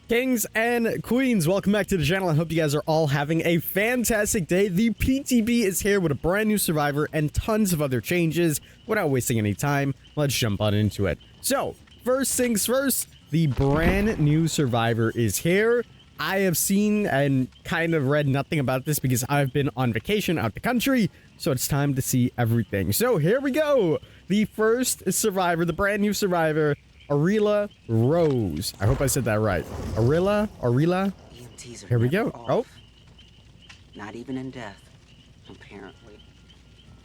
Kings and queens, welcome back to the channel. I hope you guys are all having a fantastic day. The PTB is here with a brand new survivor and tons of other changes. Without wasting any time, let's jump on into it. So, first things first, the brand new survivor is here. I have seen and kind of read nothing about this because I've been on vacation out the country, so it's time to see everything. So here we go. The first survivor, the brand new survivor, ORELA Rose. I hope I said that right. ORELA. Here we go. Off. Oh. Not even in death, apparently.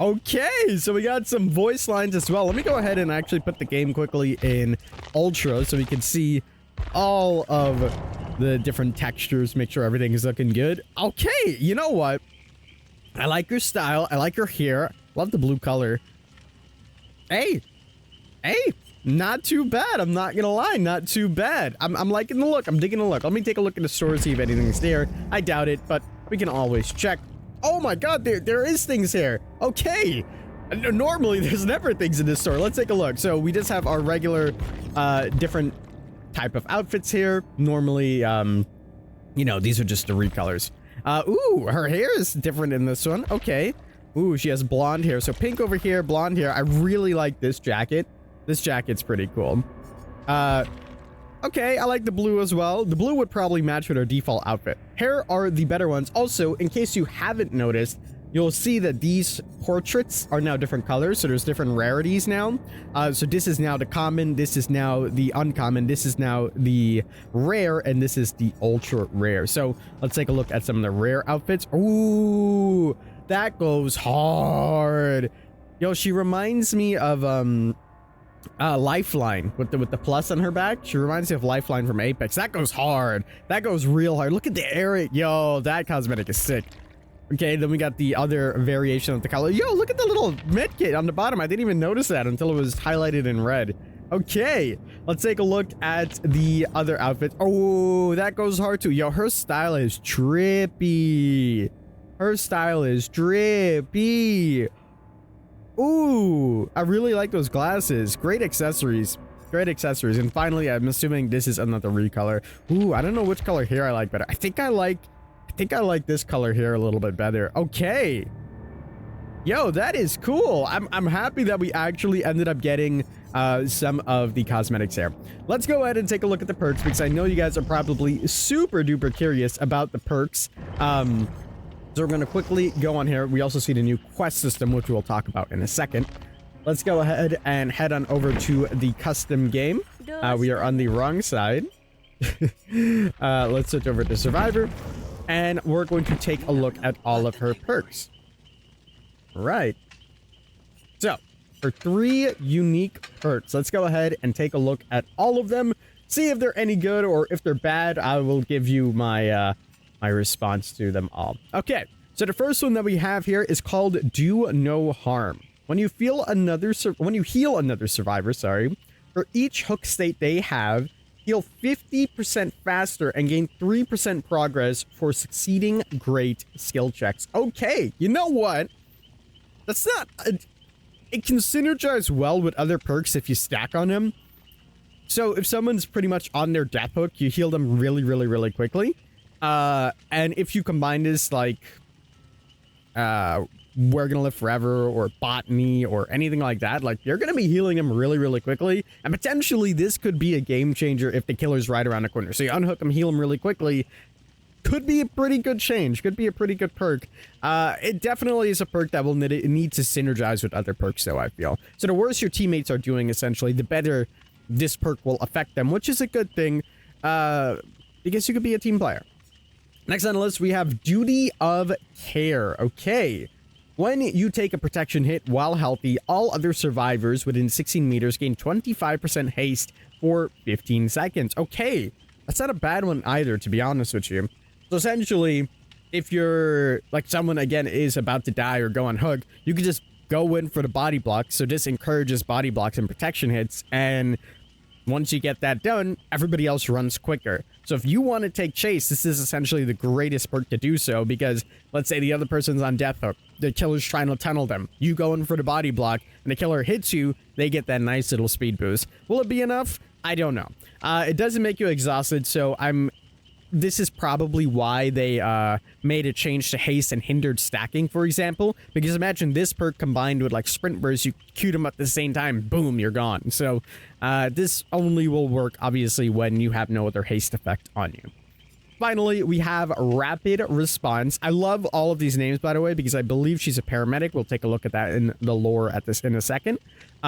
Okay, so we got some voice lines as well. Let me go ahead and actually put the game quickly in Ultra so we can see all of the different textures, make sure everything is looking good. Okay, you know what? I like your style. I like your hair. Love the blue color. Hey. Not too bad. I'm not gonna lie, not too bad. I'm liking the look. I'm digging the look. Let me take a look in the store, see if anything's there. I doubt it, but we can always check. Oh my god, there is things here. Okay. Normally, there's never things in this store. Let's take a look. So we just have our regular, different type of outfits here. Normally, you know, these are just the recolors. Ooh, her hair is different in this one. Okay. Ooh, she has blonde hair. So pink over here, blonde hair. I really like this jacket. This jacket's pretty cool. Okay, I like the blue as well. The blue would probably match with our default outfit. Hair are the better ones. Also, in case you haven't noticed, you'll see that these portraits are now different colors. So there's different rarities now. So this is now the common. This is now the uncommon. This is now the rare. And this is the ultra rare. So let's take a look at some of the rare outfits. Ooh, that goes hard. Yo, she reminds me of, Lifeline with the plus on her back. She reminds me of Lifeline from Apex. That goes hard. That goes real hard. Look at the Eric. Yo, that cosmetic is sick. Okay, then we got the other variation of the color. Yo, look at the little medkit on the bottom. I didn't even notice that until it was highlighted in red. Okay, let's take a look at the other outfit. Oh, that goes hard too. Yo, her style is trippy. Her style is trippy. Ooh, I really like those glasses. Great accessories. Great accessories. And finally, I'm assuming this is another recolor. Ooh, I don't know which color here I like better. I think I like this color here a little bit better. Okay. Yo, that is cool. I'm happy that we actually ended up getting some of the cosmetics here. Let's go ahead and take a look at the perks because I know you guys are probably super duper curious about the perks. So we're going to quickly go on here. We also see the new quest system, which we'll talk about in a second. Let's go ahead and head on over to the custom game. We are on the wrong side. Let's switch over to Survivor. And we're going to take a look at all of her perks. Right. So, for 3 unique perks, let's go ahead and take a look at all of them. See if they're any good or if they're bad. I will give you my... my response to them all. Okay, so the first one that we have here is called Do No Harm. When you heal another survivor, for each hook state they have, heal 50% faster and gain 3% progress for succeeding great skill checks. Okay, you know what? That's not... it can synergize well with other perks if you stack on them. So if someone's pretty much on their death hook, you heal them really quickly. And if you combine this, like, We're Gonna Live Forever or Botany or anything like that, like, you're gonna be healing them really quickly. And potentially this could be a game changer if the killer's right around the corner. So you unhook them, heal them really quickly. Could be a pretty good change. Could be a pretty good perk. It definitely is a perk that will need to synergize with other perks, though, I feel. So the worse your teammates are doing, essentially, the better this perk will affect them, which is a good thing, because you could be a team player. Next on the list, we have Duty of Care. Okay. When you take a protection hit while healthy, all other survivors within 16 meters gain 25% haste for 15 seconds. Okay. That's not a bad one either, to be honest with you. So essentially, if you're, like, someone, again, is about to die or go on hook, you can just go in for the body block. So this encourages body blocks and protection hits, and once you get that done, everybody else runs quicker. So if you want to take chase, this is essentially the greatest perk to do so, because let's say the other person's on death hook, the killer's trying to tunnel them, you go in for the body block, and the killer hits you, they get that nice little speed boost. Will it be enough? I don't know. It doesn't make you exhausted, so this is probably why they made a change to haste and hindered stacking, for example. Because imagine this perk combined with like sprint burst, you cue them at the same time, boom, you're gone. So this only will work, obviously, when you have no other haste effect on you. Finally, we have Rapid Response. I love all of these names, by the way, because I believe she's a paramedic. We'll take a look at that in the lore in a second.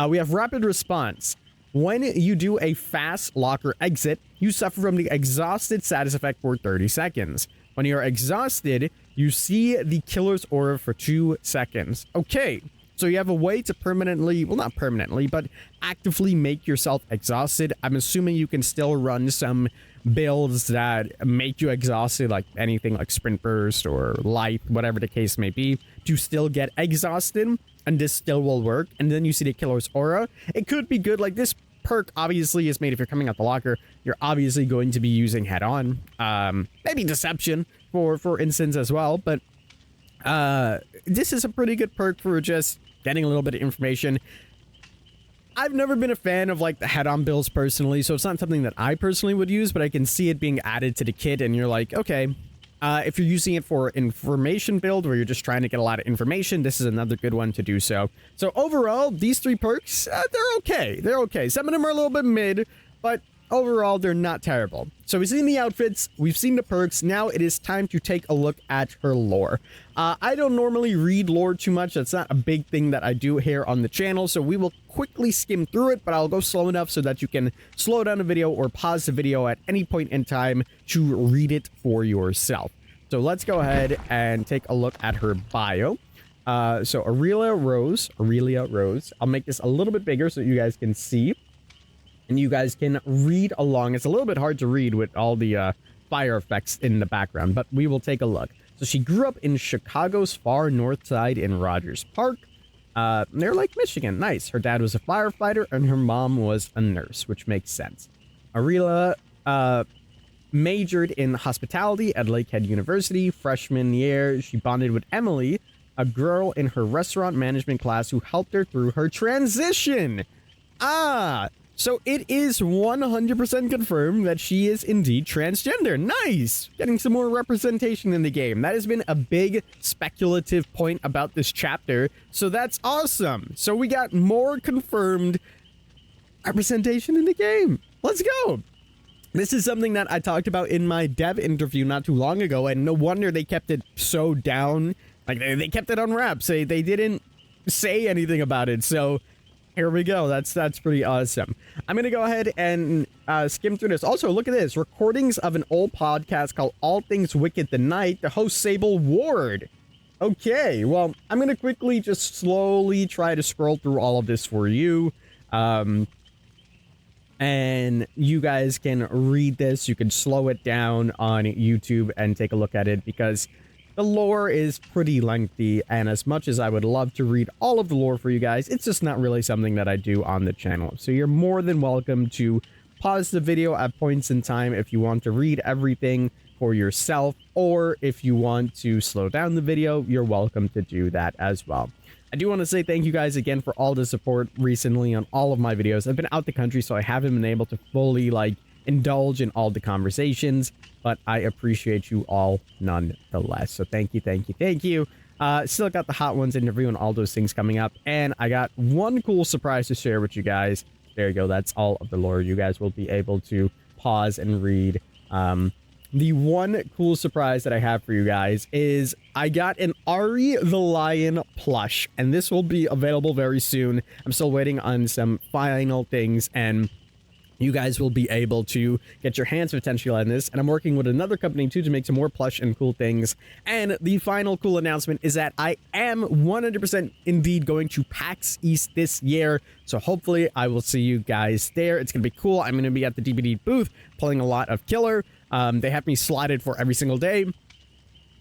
We have Rapid Response. When you do a fast locker exit, you suffer from the exhausted status effect for 30 seconds. When you're exhausted, you see the killer's aura for 2 seconds. Okay, so you have a way to permanently, well, not permanently, but actively make yourself exhausted. I'm assuming you can still run some builds that make you exhausted, like anything like sprint burst or life, whatever the case may be, to still get exhausted, and this still will work. And then you see the killer's aura. It could be good. Like, this perk obviously is made if you're coming out the locker, you're obviously going to be using head on, maybe deception for instance as well, but this is a pretty good perk for just getting a little bit of information. I've never been a fan of like the head-on builds personally, so it's not something that I personally would use, but I can see it being added to the kit, and you're like, okay, if you're using it for information build where you're just trying to get a lot of information, this is another good one to do so. So overall, these 3 perks, they're okay. They're okay. Some of them are a little bit mid, but overall, they're not terrible. So we've seen the outfits, we've seen the perks. Now it is time to take a look at her lore. I don't normally read lore too much. That's not a big thing that I do here on the channel. So we will quickly skim through it, but I'll go slow enough so that you can slow down the video or pause the video at any point in time to read it for yourself. So let's go ahead and take a look at her bio. So Aurelia Rose. I'll make this a little bit bigger so you guys can see. And you guys can read along. It's a little bit hard to read with all the fire effects in the background, but we will take a look. So she grew up in Chicago's far north side in Rogers Park, near Lake Michigan. Nice. Her dad was a firefighter and her mom was a nurse, which makes sense. Aurelia majored in hospitality at Lakehead University. Freshman year, she bonded with Emily, a girl in her restaurant management class who helped her through her transition. So it is 100% confirmed that she is indeed transgender. Nice! Getting some more representation in the game. That has been a big speculative point about this chapter, so that's awesome. So we got more confirmed representation in the game. Let's go! This is something that I talked about in my dev interview not too long ago, and no wonder they kept it so down. Like, they kept it on wraps. They didn't say anything about it, so here we go. That's pretty awesome. I'm going to go ahead and skim through this. Also, look at this. Recordings of an old podcast called All Things Wicked the Night. The host, Sable Ward. Okay, well, I'm going to quickly just slowly try to scroll through all of this for you. And you guys can read this. You can slow it down on YouTube and take a look at it because the lore is pretty lengthy, and as much as I would love to read all of the lore for you guys, it's just not really something that I do on the channel. So you're more than welcome to pause the video at points in time if you want to read everything for yourself, or if you want to slow down the video, you're welcome to do that as well. I do want to say thank you guys again for all the support recently on all of my videos. I've been out the country, so I haven't been able to fully indulge in all the conversations, but I appreciate you all nonetheless. So thank you. Still got the Hot Ones interview and all those things coming up, and I got one cool surprise to share with you guys. There you go. That's all of the lore. You guys will be able to pause and read. The one cool surprise that I have for you guys is I got an Ari the Lion plush, and this will be available very soon. I'm still waiting on some final things, and you guys will be able to get your hands potentially on this. And I'm working with another company too to make some more plush and cool things. And the final cool announcement is that I am 100% indeed going to PAX East this year. So hopefully I will see you guys there. It's going to be cool. I'm going to be at the DVD booth playing a lot of Killer. They have me slotted for every single day.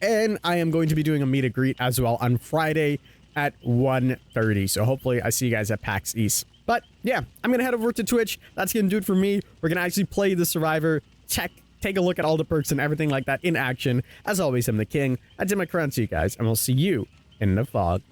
And I am going to be doing a meet and greet as well on Friday at 1:30. So hopefully I see you guys at PAX East. But yeah, I'm going to head over to Twitch. That's going to do it for me. We're going to actually play the Survivor, take a look at all the perks and everything like that in action. As always, I'm the King. I did my crown to you guys, and we'll see you in the fog.